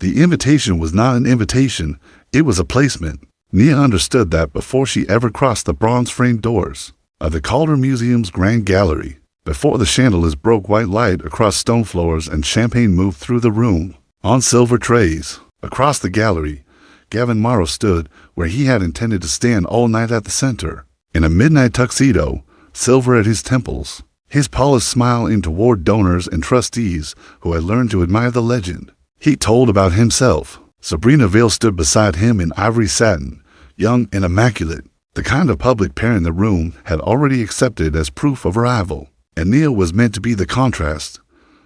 The invitation was not an invitation, it was a placement. Nia understood that before she ever crossed the bronze-framed doors of the Calder Museum's Grand Gallery. Before the chandeliers broke white light across stone floors and champagne moved through the room on silver trays. Across the gallery, Gavin Morrow stood where he had intended to stand all night at the center, in a midnight tuxedo, silver at his temples. His polished smile aimed toward donors and trustees who had learned to admire the legend. He told about himself. Sabrina Vale stood beside him in ivory satin, young and immaculate, the kind of public parent the room had already accepted as proof of arrival. And Nia was meant to be the contrast.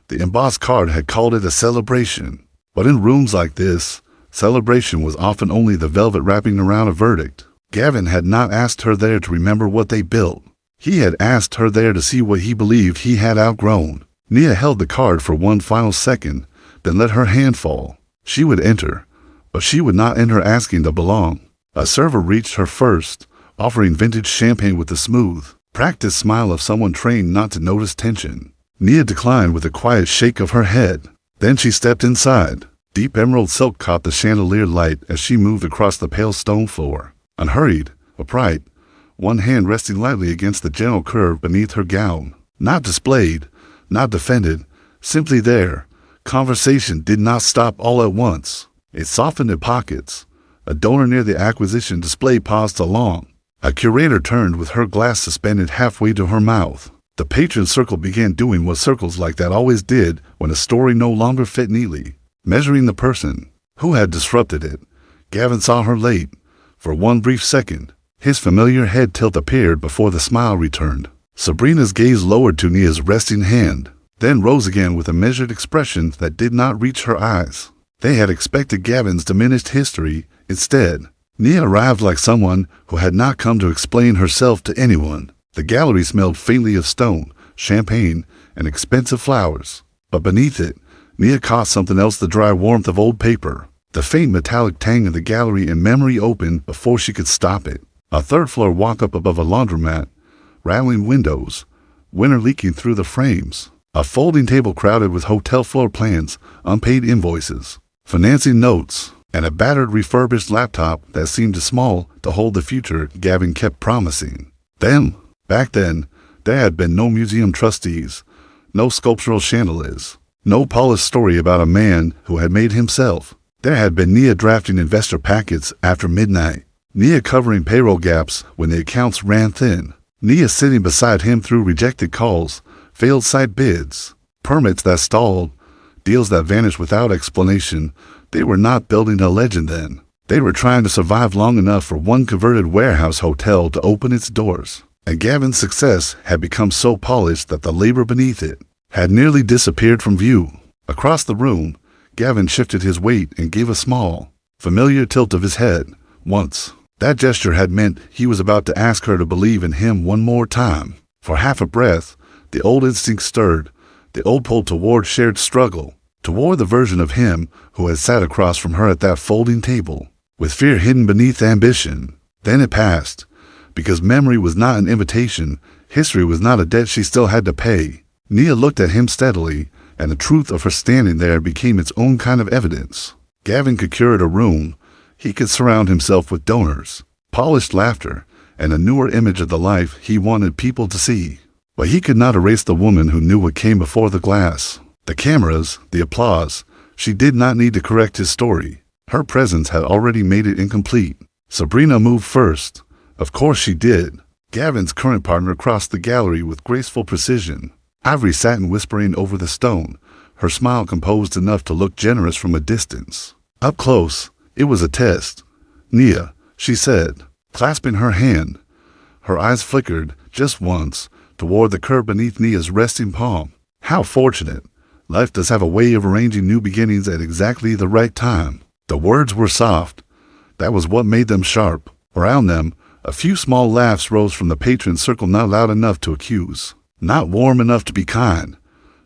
The embossed card had called it a celebration. But in rooms like this, celebration was often only the velvet wrapping around a verdict. Gavin had not asked her there to remember what they built. He had asked her there to see what he believed he had outgrown. Nia held the card for one final second, then let her hand fall. She would enter, but she would not enter asking to belong. A server reached her first, offering vintage champagne with the smooth, practiced smile of someone trained not to notice tension. Nia declined with a quiet shake of her head. Then she stepped inside. Deep emerald silk caught the chandelier light as she moved across the pale stone floor. Unhurried, upright, one hand resting lightly against the gentle curve beneath her gown. Not displayed, not defended, simply there. Conversation did not stop all at once. It softened in pockets. A donor near the acquisition display paused too long. A curator turned with her glass suspended halfway to her mouth. The patron circle began doing what circles like that always did when a story no longer fit neatly, measuring the person who had disrupted it. Gavin saw her late. For one brief second, his familiar head tilt appeared before the smile returned. Sabrina's gaze lowered to Nia's resting hand, then rose again with a measured expression that did not reach her eyes. They had expected Gavin's diminished history. Instead, Nia arrived like someone who had not come to explain herself to anyone. The gallery smelled faintly of stone, champagne, and expensive flowers. But beneath it, Nia caught something else, the dry warmth of old paper. The faint metallic tang of the gallery in memory opened before she could stop it. A third-floor walk-up above a laundromat, rattling windows, winter leaking through the frames. A folding table crowded with hotel floor plans, unpaid invoices, financing notes, and a battered refurbished laptop that seemed too small to hold the future Gavin kept promising. Back then, there had been no museum trustees, no sculptural chandeliers, no polished story about a man who had made himself. There had been Nia drafting investor packets after midnight, Nia covering payroll gaps when the accounts ran thin, Nia sitting beside him through rejected calls, failed site bids, permits that stalled, deals that vanished without explanation. They were not building a legend then. They were trying to survive long enough for one converted warehouse hotel to open its doors. And Gavin's success had become so polished that the labor beneath it had nearly disappeared from view. Across the room, Gavin shifted his weight and gave a small, familiar tilt of his head. Once, that gesture had meant he was about to ask her to believe in him one more time. For half a breath, the old instinct stirred, the old pull toward shared struggle, toward the version of him who had sat across from her at that folding table, with fear hidden beneath ambition. Then it passed. Because memory was not an invitation, history was not a debt she still had to pay. Nia looked at him steadily, and the truth of her standing there became its own kind of evidence. Gavin could curate a room. He could surround himself with donors, polished laughter, and a newer image of the life he wanted people to see. But he could not erase the woman who knew what came before the glass. The cameras, the applause. She did not need to correct his story. Her presence had already made it incomplete. Sabrina moved first. Of course she did. Gavin's current partner crossed the gallery with graceful precision, ivory satin whispering over the stone, her smile composed enough to look generous from a distance. Up close, it was a test. Nia, she said, clasping her hand. Her eyes flickered, just once, toward the curve beneath Nia's resting palm. How fortunate. Life does have a way of arranging new beginnings at exactly the right time. The words were soft. That was what made them sharp. Around them, a few small laughs rose from the patron circle, not loud enough to accuse, not warm enough to be kind.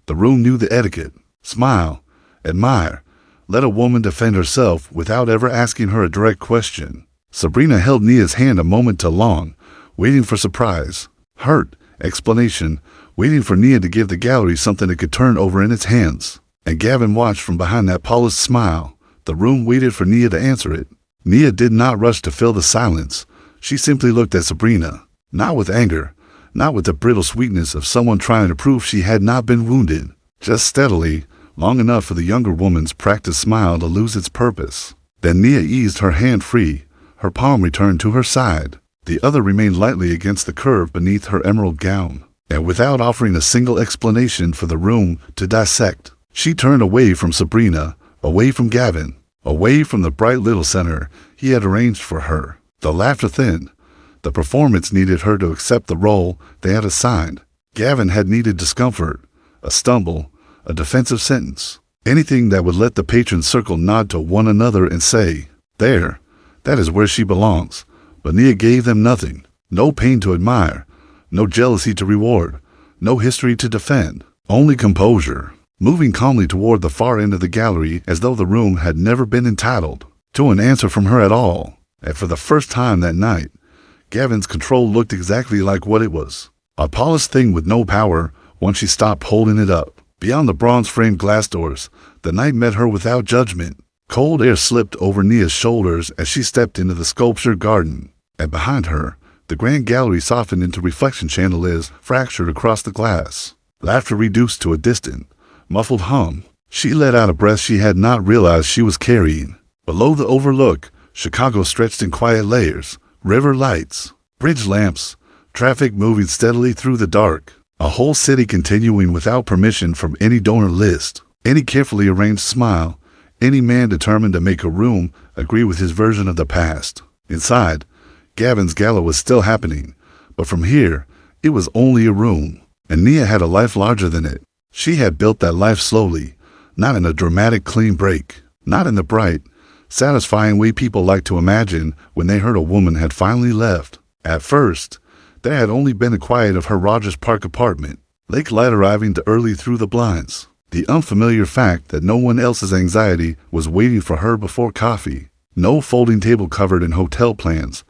The room knew the etiquette. Smile, admire, let a woman defend herself without ever asking her a direct question. Sabrina held Nia's hand a moment too long, waiting for surprise, hurt, explanation, waiting for Nia to give the gallery something it could turn over in its hands. And Gavin watched from behind that polished smile, The room waited for Nia to answer it. Nia did not rush to fill the silence. She simply looked at Sabrina, not with anger, not with the brittle sweetness of someone trying to prove she had not been wounded, just steadily, long enough for the younger woman's practiced smile to lose its purpose. Then Nia eased her hand free. Her palm returned to her side. The other remained lightly against the curve beneath her emerald gown. And without offering a single explanation for the room to dissect, she turned away from Sabrina, away from Gavin, away from the bright little center he had arranged for her. The laughter thinned. The performance needed her to accept the role they had assigned. Gavin had needed discomfort, a stumble, a defensive sentence, anything that would let the patron circle nod to one another and say, "There, that is where she belongs." But Nia gave them nothing. No pain to admire, no jealousy to reward, no history to defend, only composure, moving calmly toward the far end of the gallery as though the room had never been entitled to an answer from her at all. And for the first time that night, Gavin's control looked exactly like what it was. A polished thing with no power once she stopped holding it up. Beyond the bronze-framed glass doors, the night met her without judgment. Cold air slipped over Nia's shoulders as she stepped into the sculptured garden. And behind her, the grand gallery softened into reflection chandeliers fractured across the glass. Laughter reduced to a distant, muffled hum. She let out a breath she had not realized she was carrying. Below the overlook, Chicago stretched in quiet layers. River lights, bridge lamps, traffic moving steadily through the dark. A whole city continuing without permission from any donor list, any carefully arranged smile, any man determined to make a room agree with his version of the past. Inside, Gavin's gala was still happening, but from here, it was only a room, and Nia had a life larger than it. She had built that life slowly, not in a dramatic clean break, not in the bright, satisfying way people like to imagine when they heard a woman had finally left. At first, there had only been the quiet of her Rogers Park apartment, lake light arriving too early through the blinds, the unfamiliar fact that no one else's anxiety was waiting for her before coffee, no folding table covered in hotel plans,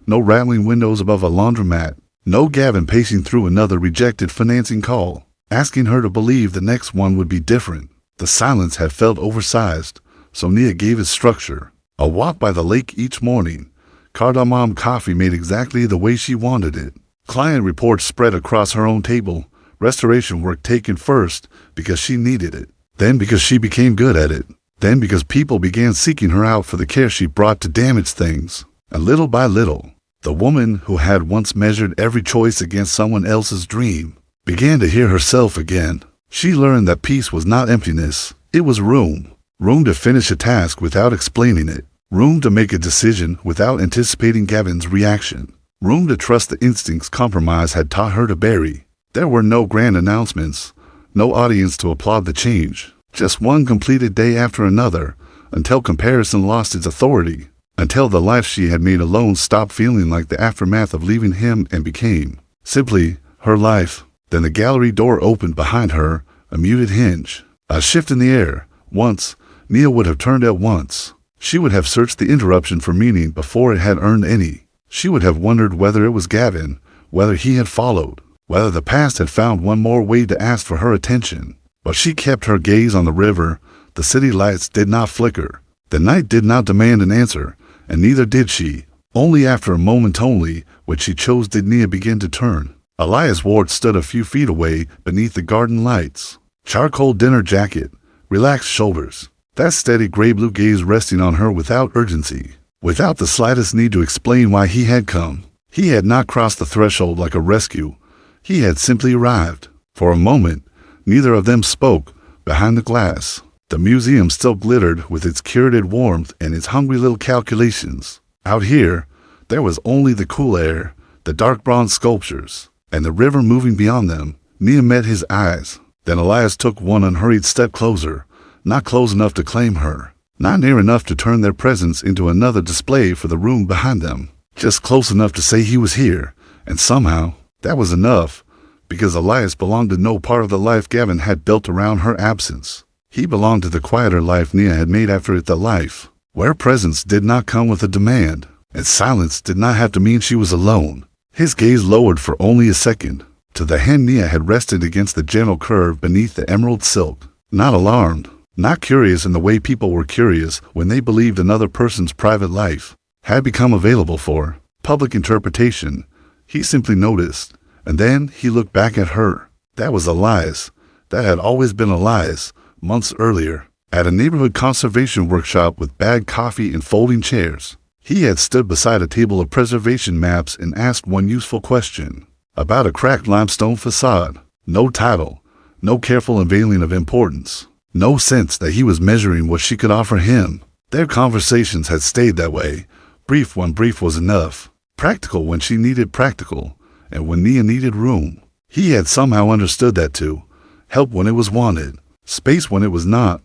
no rattling windows above a laundromat, no Gavin pacing through another rejected financing call, asking her to believe the next one would be different. The silence had felt oversized, so Nia gave it structure. A walk by the lake each morning, cardamom coffee made exactly the way she wanted it, client reports spread across her own table, restoration work taken first because she needed it, then because she became good at it, then because people began seeking her out for the care she brought to damage things. And little by little, the woman who had once measured every choice against someone else's dream began to hear herself again. She learned that peace was not emptiness, it was room. Room to finish a task without explaining it. Room to make a decision without anticipating Gavin's reaction. Room to trust the instincts compromise had taught her to bury. There were no grand announcements, no audience to applaud the change. Just one completed day after another, until comparison lost its authority, until the life she had made alone stopped feeling like the aftermath of leaving him and became simply her life. Then the gallery door opened behind her, a muted hinge, a shift in the air. Once, Nia would have turned at once. She would have searched the interruption for meaning before it had earned any. She would have wondered whether it was Gavin, whether he had followed, whether the past had found one more way to ask for her attention. But she kept her gaze on the river. The city lights did not flicker. The night did not demand an answer, and neither did she. Only after a moment only, which she chose, did Nia begin to turn. Elias Ward stood a few feet away beneath the garden lights. Charcoal dinner jacket, relaxed shoulders. That steady gray-blue gaze resting on her without urgency, without the slightest need to explain why he had come. He had not crossed the threshold like a rescue. He had simply arrived. For a moment, neither of them spoke. Behind the glass, the museum still glittered with its curated warmth and its hungry little calculations. Out here, there was only the cool air, the dark bronze sculptures, and the river moving beyond them. Nia met his eyes. Then Elias took one unhurried step closer. Not close enough to claim her, not near enough to turn their presence into another display for the room behind them, just close enough to say he was here, and somehow, that was enough, because Elias belonged to no part of the life Gavin had built around her absence. He belonged to the quieter life Nia had made after it, the life where presence did not come with a demand, and silence did not have to mean she was alone. His gaze lowered for only a second, to the hand Nia had rested against the gentle curve beneath the emerald silk. Not alarmed, Not curious in the way people were curious when they believed another person's private life had become available for public interpretation. He simply noticed, and then he looked back at her. That was Elias. That had always been Elias, months earlier, at a neighborhood conservation workshop with bad coffee and folding chairs. He had stood beside a table of preservation maps and asked one useful question about a cracked limestone facade. No title, no careful unveiling of importance, no sense that he was measuring what she could offer him. Their conversations had stayed that way, brief when brief was enough, practical when she needed practical, and when Nia needed room. He had somehow understood that too. Help when it was wanted, space when it was not.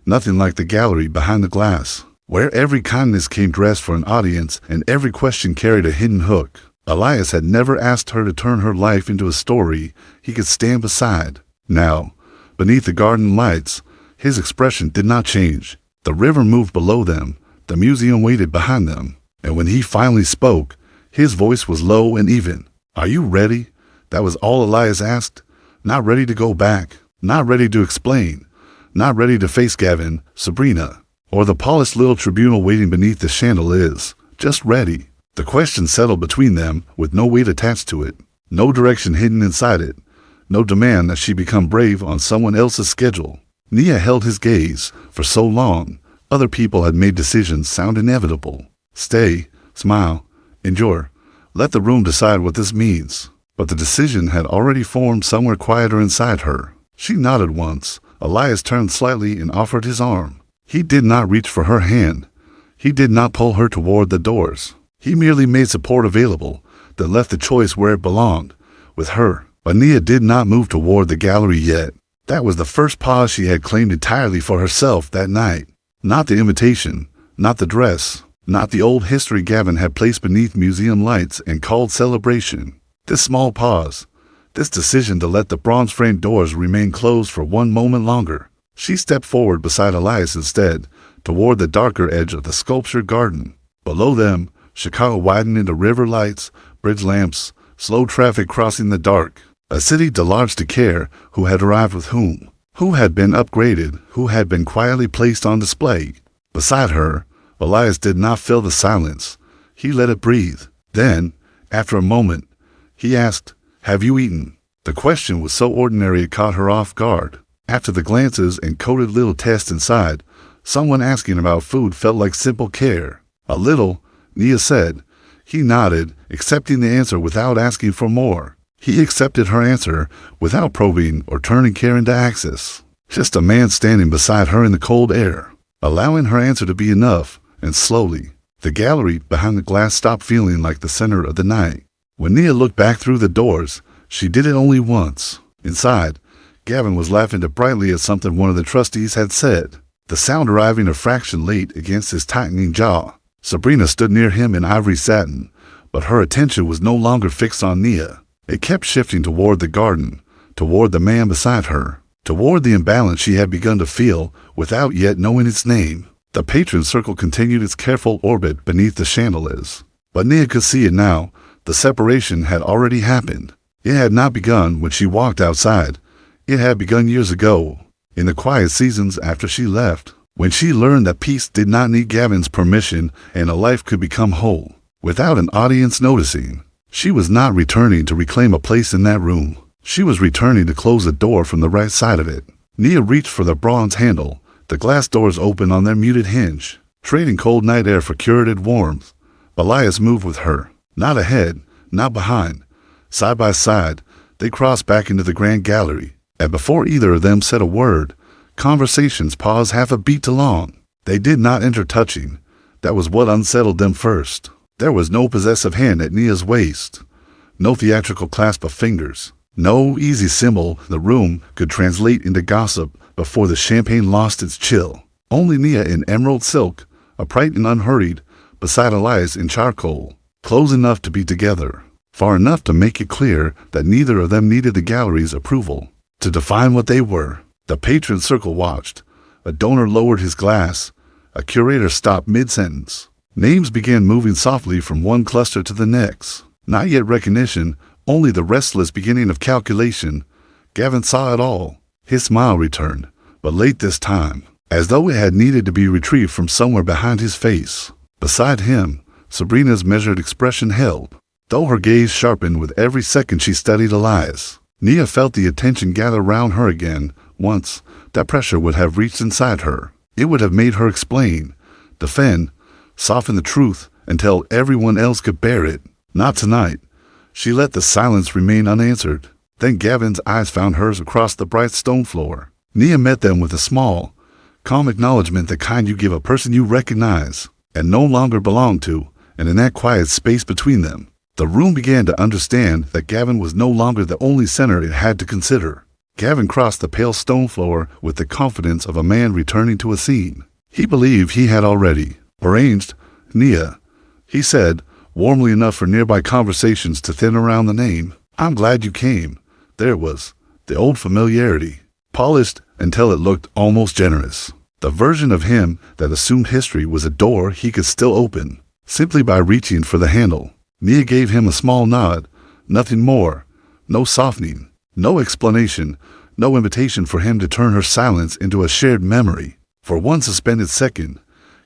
Nothing like the gallery behind the glass, where every kindness came dressed for an audience and every question carried a hidden hook. Elias had never asked her to turn her life into a story he could stand beside. Now, beneath the garden lights, his expression did not change. The river moved below them, the museum waited behind them, and when he finally spoke, his voice was low and even. "Are you ready?" That was all Elias asked. Not ready to go back, not ready to explain, not ready to face Gavin, Sabrina, or the polished little tribunal waiting beneath the chandeliers. Just ready. The question settled between them with no weight attached to it, no direction hidden inside it, no demand that she become brave on someone else's schedule. Nia held his gaze for so long. Other people had made decisions sound inevitable. Stay, smile, endure. Let the room decide what this means. But the decision had already formed somewhere quieter inside her. She nodded once. Elias turned slightly and offered his arm. He did not reach for her hand. He did not pull her toward the doors. He merely made support available, then left the choice where it belonged, with her. But Nia did not move toward the gallery yet. That was the first pause she had claimed entirely for herself that night. Not the invitation, not the dress, not the old history Gavin had placed beneath museum lights and called celebration. This small pause, this decision to let the bronze-framed doors remain closed for one moment longer. She stepped forward beside Elias instead, toward the darker edge of the sculptured garden. Below them, Chicago widened into river lights, bridge lamps, slow traffic crossing the dark. A city delarge to care who had arrived with whom, who had been upgraded, who had been quietly placed on display. Beside her, Elias did not fill the silence. He let it breathe. Then, after a moment, he asked, "Have you eaten?" The question was so ordinary it caught her off guard. After the glances and coded little tests inside, someone asking about food felt like simple care. "A little," Nia said. He nodded, accepting the answer without asking for more. He accepted her answer without probing or turning care into access. Just a man standing beside her in the cold air, allowing her answer to be enough, and slowly, the gallery behind the glass stopped feeling like the center of the night. When Nia looked back through the doors, she did it only once. Inside, Gavin was laughing brightly at something one of the trustees had said, the sound arriving a fraction late against his tightening jaw. Sabrina stood near him in ivory satin, but her attention was no longer fixed on Nia. It kept shifting toward the garden, toward the man beside her, toward the imbalance she had begun to feel without yet knowing its name. The patron circle continued its careful orbit beneath the chandeliers. But Nia could see it now. The separation had already happened. It had not begun when she walked outside. It had begun years ago, in the quiet seasons after she left, when she learned that peace did not need Gavin's permission and a life could become whole, without an audience noticing. She was not returning to reclaim a place in that room. She was returning to close the door from the right side of it. Nia reached for the bronze handle. The glass doors opened on their muted hinge, trading cold night air for curated warmth. Elias moved with her, not ahead, not behind. Side by side, they crossed back into the grand gallery, and before either of them said a word, conversations paused half a beat too long. They did not enter touching. That was what unsettled them first. There was no possessive hand at Nia's waist, no theatrical clasp of fingers, no easy symbol the room could translate into gossip before the champagne lost its chill. Only Nia in emerald silk, upright and unhurried, beside Elias in charcoal, close enough to be together, far enough to make it clear that neither of them needed the gallery's approval to define what they were. The patron circle watched. A donor lowered his glass. A curator stopped mid-sentence. Names began moving softly from one cluster to the next. Not yet recognition, only the restless beginning of calculation. Gavin saw it all. His smile returned, but late this time. as though it had needed to be retrieved from somewhere behind his face. Beside him, Sabrina's measured expression held, though her gaze sharpened with every second she studied Elias. Nia felt the attention gather round her again. Once, that pressure would have reached inside her. It would have made her explain, defend, soften the truth until everyone else could bear it. Not tonight. She let the silence remain unanswered. Then Gavin's eyes found hers across the bright stone floor. Nia met them with a small, calm acknowledgement, the kind you give a person you recognize and no longer belong to, and in that quiet space between them, the room began to understand that Gavin was no longer the only center it had to consider. Gavin crossed the pale stone floor with the confidence of a man returning to a scene he believed he had already arranged. "Nia," he said, warmly enough for nearby conversations to thin around the name. "I'm glad you came." There it was, the old familiarity, polished until it looked almost generous. The version of him that assumed history was a door he could still open, simply by reaching for the handle. Nia gave him a small nod, nothing more, no softening, no explanation, no invitation for him to turn her silence into a shared memory. For one suspended second,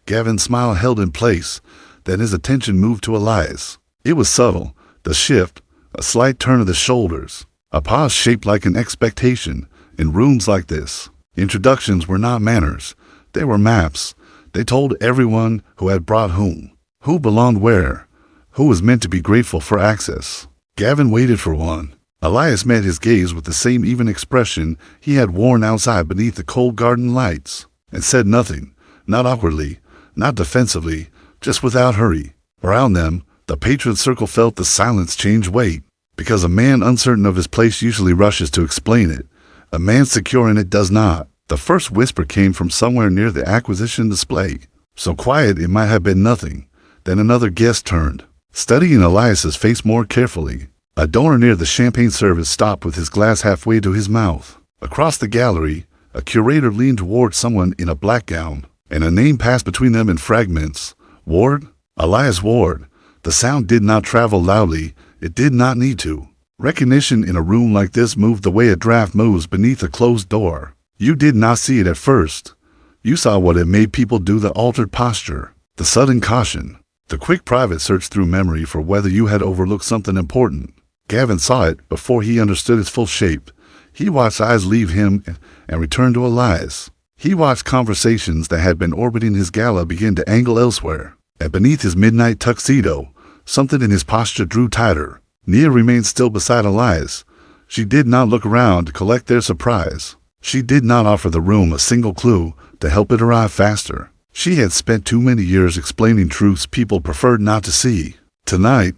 Gavin's smile held in place, then his attention moved to Elias. It was subtle, the shift, a slight turn of the shoulders, a pause shaped like an expectation. In rooms like this, introductions were not manners, they were maps. They told everyone who had brought whom, who belonged where, who was meant to be grateful for access. Gavin waited for one. Elias met his gaze with the same even expression he had worn outside beneath the cold garden lights, and said nothing, not awkwardly, not defensively, just without hurry. Around them, the patron circle felt the silence change weight, because a man uncertain of his place usually rushes to explain it. A man secure in it does not. The first whisper came from somewhere near the acquisition display, so quiet it might have been nothing. Then another guest turned, studying Elias's face more carefully. A donor near the champagne service stopped with his glass halfway to his mouth. Across the gallery, a curator leaned toward someone in a black gown, and a name passed between them in fragments. Ward? Elias Ward. The sound did not travel loudly. It did not need to. Recognition in a room like this moved the way a draft moves beneath a closed door. You did not see it at first. You saw what it made people do, the altered posture, the sudden caution, the quick private search through memory for whether you had overlooked something important. Gavin saw it before he understood its full shape. He watched eyes leave him and return to Elias. He watched conversations that had been orbiting his gala begin to angle elsewhere. And beneath his midnight tuxedo, something in his posture drew tighter. Nia remained still beside Elias. She did not look around to collect their surprise. She did not offer the room a single clue to help it arrive faster. She had spent too many years explaining truths people preferred not to see. Tonight,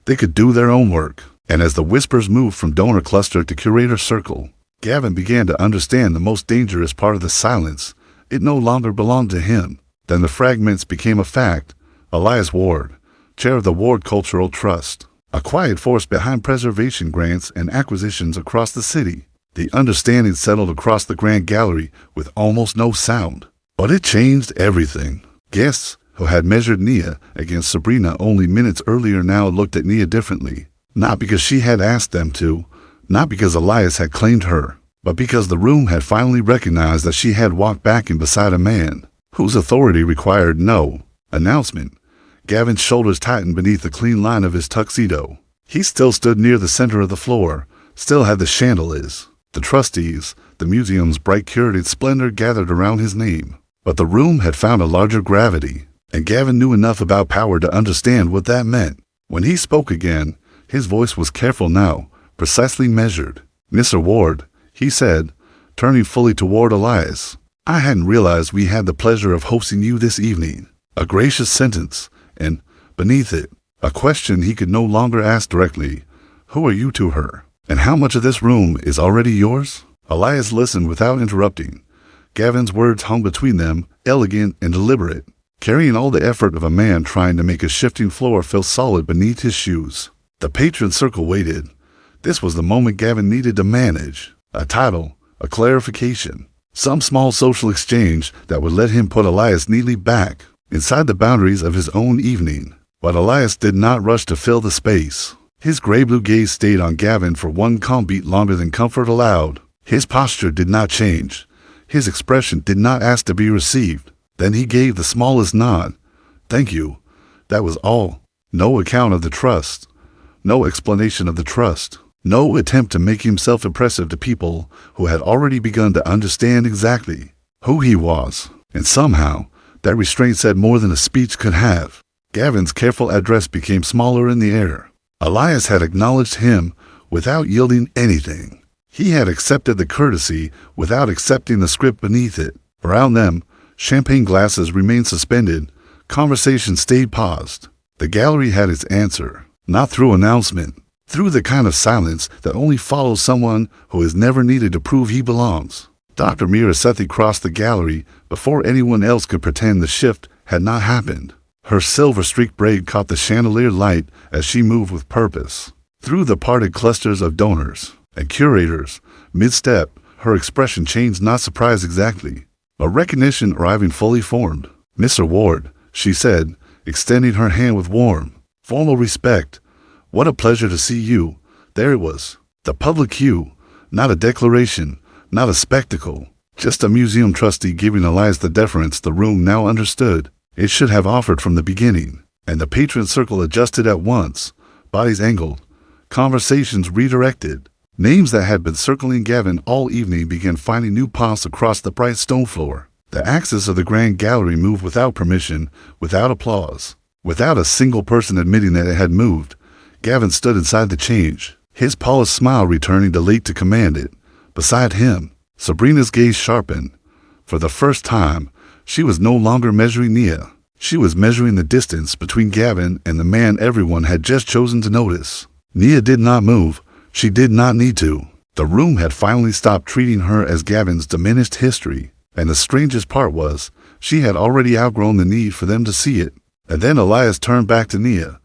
they could do their own work. And as the whispers moved from donor cluster to curator circle, Gavin began to understand the most dangerous part of the silence. It no longer belonged to him. Then the fragments became a fact. Elias Ward, chair of the Ward Cultural Trust, a quiet force behind preservation grants and acquisitions across the city. The understanding settled across the grand gallery with almost no sound. But it changed everything. Guests who had measured Nia against Sabrina only minutes earlier now looked at Nia differently. Not because she had asked them to, not because Elias had claimed her, but because the room had finally recognized that she had walked back in beside a man whose authority required no announcement. Gavin's shoulders tightened beneath the clean line of his tuxedo. He still stood near the center of the floor, still had the chandeliers, the trustees, the museum's bright curated splendor gathered around his name. But the room had found a larger gravity, and Gavin knew enough about power to understand what that meant. When he spoke again, his voice was careful now, precisely measured. "Mr. Ward," he said, turning fully toward Elias, "I hadn't realized we had the pleasure of hosting you this evening." A gracious sentence, and, beneath it, a question he could no longer ask directly. "Who are you to her? And how much of this room is already yours?" Elias listened without interrupting. Gavin's words hung between them, elegant and deliberate, carrying all the effort of a man trying to make a shifting floor feel solid beneath his shoes. The patron circle waited. This was the moment Gavin needed to manage. A title, a clarification, some small social exchange that would let him put Elias neatly back inside the boundaries of his own evening. But Elias did not rush to fill the space. His gray-blue gaze stayed on Gavin for one calm beat longer than comfort allowed. His posture did not change. His expression did not ask to be received. Then he gave the smallest nod. "Thank you." That was all. No account of the trust. No explanation of the trust. No attempt to make himself impressive to people who had already begun to understand exactly who he was. And somehow, that restraint said more than a speech could have. Gavin's careful address became smaller in the air. Elias had acknowledged him without yielding anything. He had accepted the courtesy without accepting the script beneath it. Around them, champagne glasses remained suspended. Conversation stayed paused. The gallery had its answer, not through announcement, through the kind of silence that only follows someone who is never needed to prove he belongs. Dr. Mira Sethi crossed the gallery before anyone else could pretend the shift had not happened. Her silver-streaked braid caught the chandelier light as she moved with purpose. Through the parted clusters of donors and curators, mid-step, her expression changed, not surprise exactly, but recognition arriving fully formed. "Mr. Ward," she said, extending her hand with warm, formal respect. "What a pleasure to see you." There it was, the public cue, not a declaration, not a spectacle, just a museum trustee giving Elias the deference the room now understood it should have offered from the beginning. And the patron circle adjusted at once, bodies angled, conversations redirected. Names that had been circling Gavin all evening began finding new paths across the bright stone floor. The axis of the grand gallery moved without permission, without applause, without a single person admitting that it had moved. Gavin stood inside the change, his polished smile returning to late to command it. Beside him, Sabrina's gaze sharpened. For the first time, she was no longer measuring Nia. She was measuring the distance between Gavin and the man everyone had just chosen to notice. Nia did not move. She did not need to. The room had finally stopped treating her as Gavin's diminished history. And the strangest part was, she had already outgrown the need for them to see it. And then Elias turned back to Nia.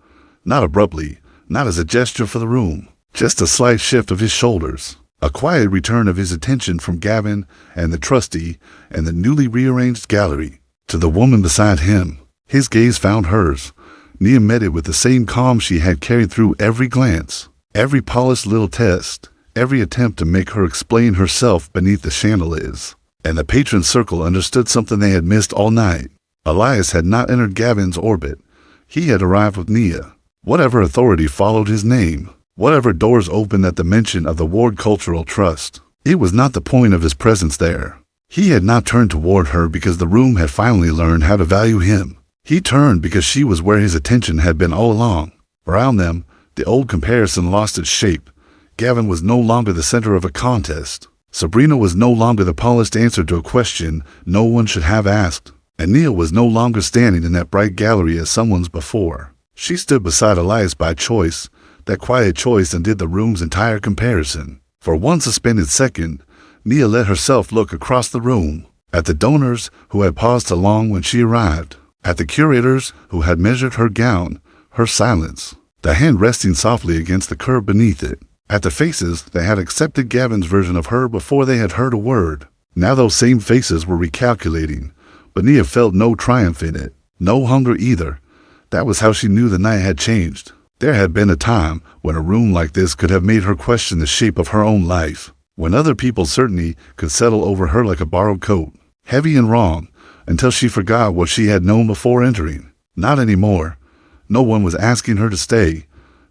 Not abruptly, not as a gesture for the room. Just a slight shift of his shoulders. A quiet return of his attention from Gavin and the trustee and the newly rearranged gallery to the woman beside him. His gaze found hers. Nia met it with the same calm she had carried through every glance, every polished little test, every attempt to make her explain herself beneath the chandeliers. And the patron circle understood something they had missed all night. Elias had not entered Gavin's orbit. He had arrived with Nia. Whatever authority followed his name, whatever doors opened at the mention of the Ward Cultural Trust, it was not the point of his presence there. He had not turned toward her because the room had finally learned how to value him. He turned because she was where his attention had been all along. Around them, the old comparison lost its shape. Gavin was no longer the center of a contest. Sabrina was no longer the polished answer to a question no one should have asked. And Nia was no longer standing in that bright gallery as someone's before. She stood beside Elias by choice, that quiet choice undid the room's entire comparison. For one suspended second, Nia let herself look across the room, at the donors who had paused too long when she arrived, at the curators who had measured her gown, her silence, the hand resting softly against the curb beneath it, at the faces that had accepted Gavin's version of her before they had heard a word. Now those same faces were recalculating, but Nia felt no triumph in it, no hunger either. That was how she knew the night had changed. There had been a time when a room like this could have made her question the shape of her own life, when other people's certainty could settle over her like a borrowed coat, heavy and wrong, until she forgot what she had known before entering. Not anymore. No one was asking her to stay.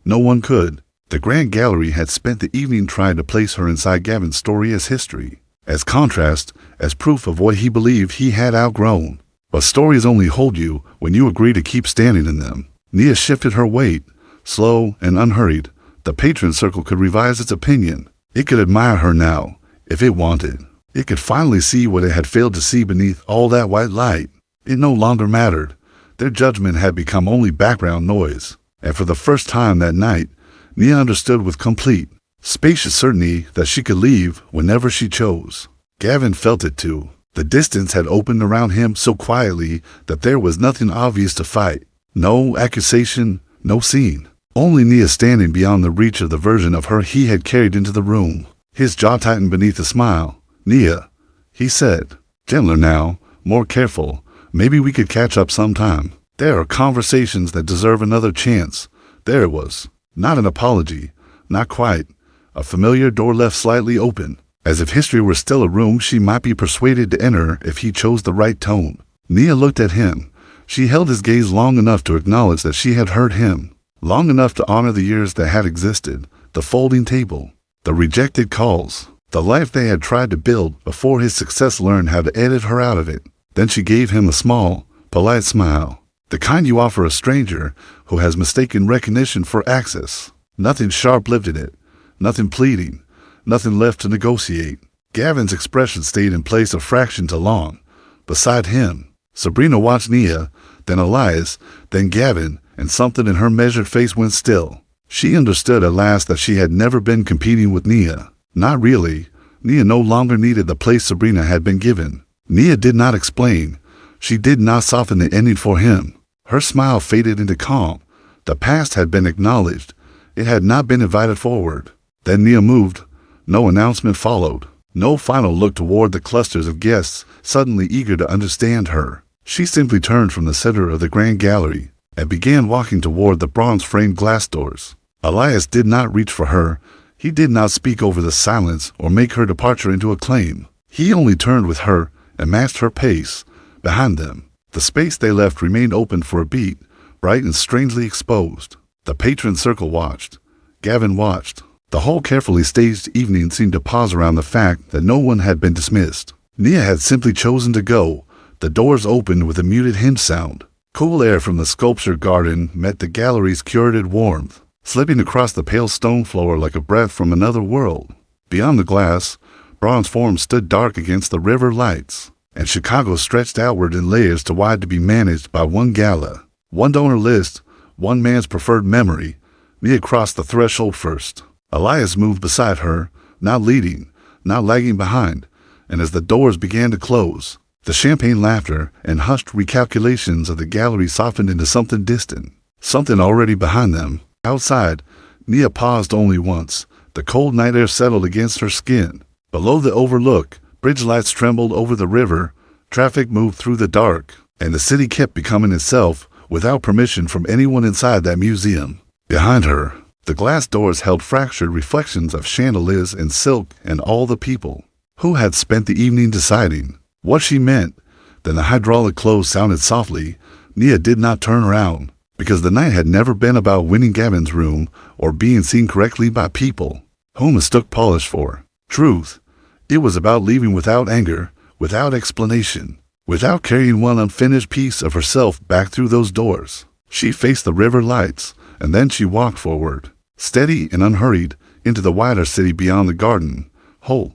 No one could. The Grand Gallery had spent the evening trying to place her inside Gavin's story as history, as contrast, as proof of what he believed he had outgrown. But stories only hold you when you agree to keep standing in them. Nia shifted her weight, slow and unhurried. The patron circle could revise its opinion. It could admire her now, if it wanted. It could finally see what it had failed to see beneath all that white light. It no longer mattered. Their judgment had become only background noise. And for the first time that night, Nia understood with complete, spacious certainty that she could leave whenever she chose. Gavin felt it too. The distance had opened around him so quietly that there was nothing obvious to fight. No accusation, no scene. Only Nia standing beyond the reach of the version of her he had carried into the room. His jaw tightened beneath a smile. "Nia," he said, "gentler now, more careful. Maybe we could catch up sometime. There are conversations that deserve another chance." There it was. Not an apology. Not quite. A familiar door left slightly open. as if history were still a room she might be persuaded to enter if he chose the right tone. Nia looked at him. She held his gaze long enough to acknowledge that she had heard him, long enough to honor the years that had existed, the folding table, the rejected calls, the life they had tried to build before his success learned how to edit her out of it. Then she gave him a small, polite smile, the kind you offer a stranger who has mistaken recognition for access. Nothing sharp-lived in it, nothing pleading, nothing left to negotiate. Gavin's expression stayed in place a fraction too long. Beside him, Sabrina watched Nia, then Elias, then Gavin, and something in her measured face went still. She understood at last that she had never been competing with Nia. Not really. Nia no longer needed the place Sabrina had been given. Nia did not explain. She did not soften the ending for him. Her smile faded into calm. The past had been acknowledged. It had not been invited forward. Then Nia moved. No announcement followed. No final look toward the clusters of guests suddenly eager to understand her. She simply turned from the center of the grand gallery and began walking toward the bronze-framed glass doors. Elias did not reach for her. He did not speak over the silence or make her departure into a claim. He only turned with her and matched her pace. Behind them, the space they left remained open for a beat, bright and strangely exposed. The patron circle watched. Gavin watched. The whole carefully staged evening seemed to pause around the fact that no one had been dismissed. Nia had simply chosen to go. The doors opened with a muted hinge sound. Cool air from the sculpture garden met the gallery's curated warmth, slipping across the pale stone floor like a breath from another world. Beyond the glass, bronze forms stood dark against the river lights, and Chicago stretched outward in layers too wide to be managed by one gala. One donor list, one man's preferred memory. Nia crossed the threshold first. Elias moved beside her, not leading, not lagging behind, and as the doors began to close, the champagne laughter and hushed recalculations of the gallery softened into something distant, something already behind them. Outside, Nia paused only once. The cold night air settled against her skin. Below the overlook, bridge lights trembled over the river, traffic moved through the dark, and the city kept becoming itself without permission from anyone inside that museum. Behind her, the glass doors held fractured reflections of chandeliers and silk and all the people who had spent the evening deciding what she meant. Then the hydraulic close sounded softly. Nia did not turn around, because the night had never been about winning Gavin's room or being seen correctly by people who mistook polish for truth. It was about leaving without anger, without explanation, without carrying one unfinished piece of herself back through those doors. She faced the river lights, and then she walked forward, steady and unhurried, into the wider city beyond the garden, whole,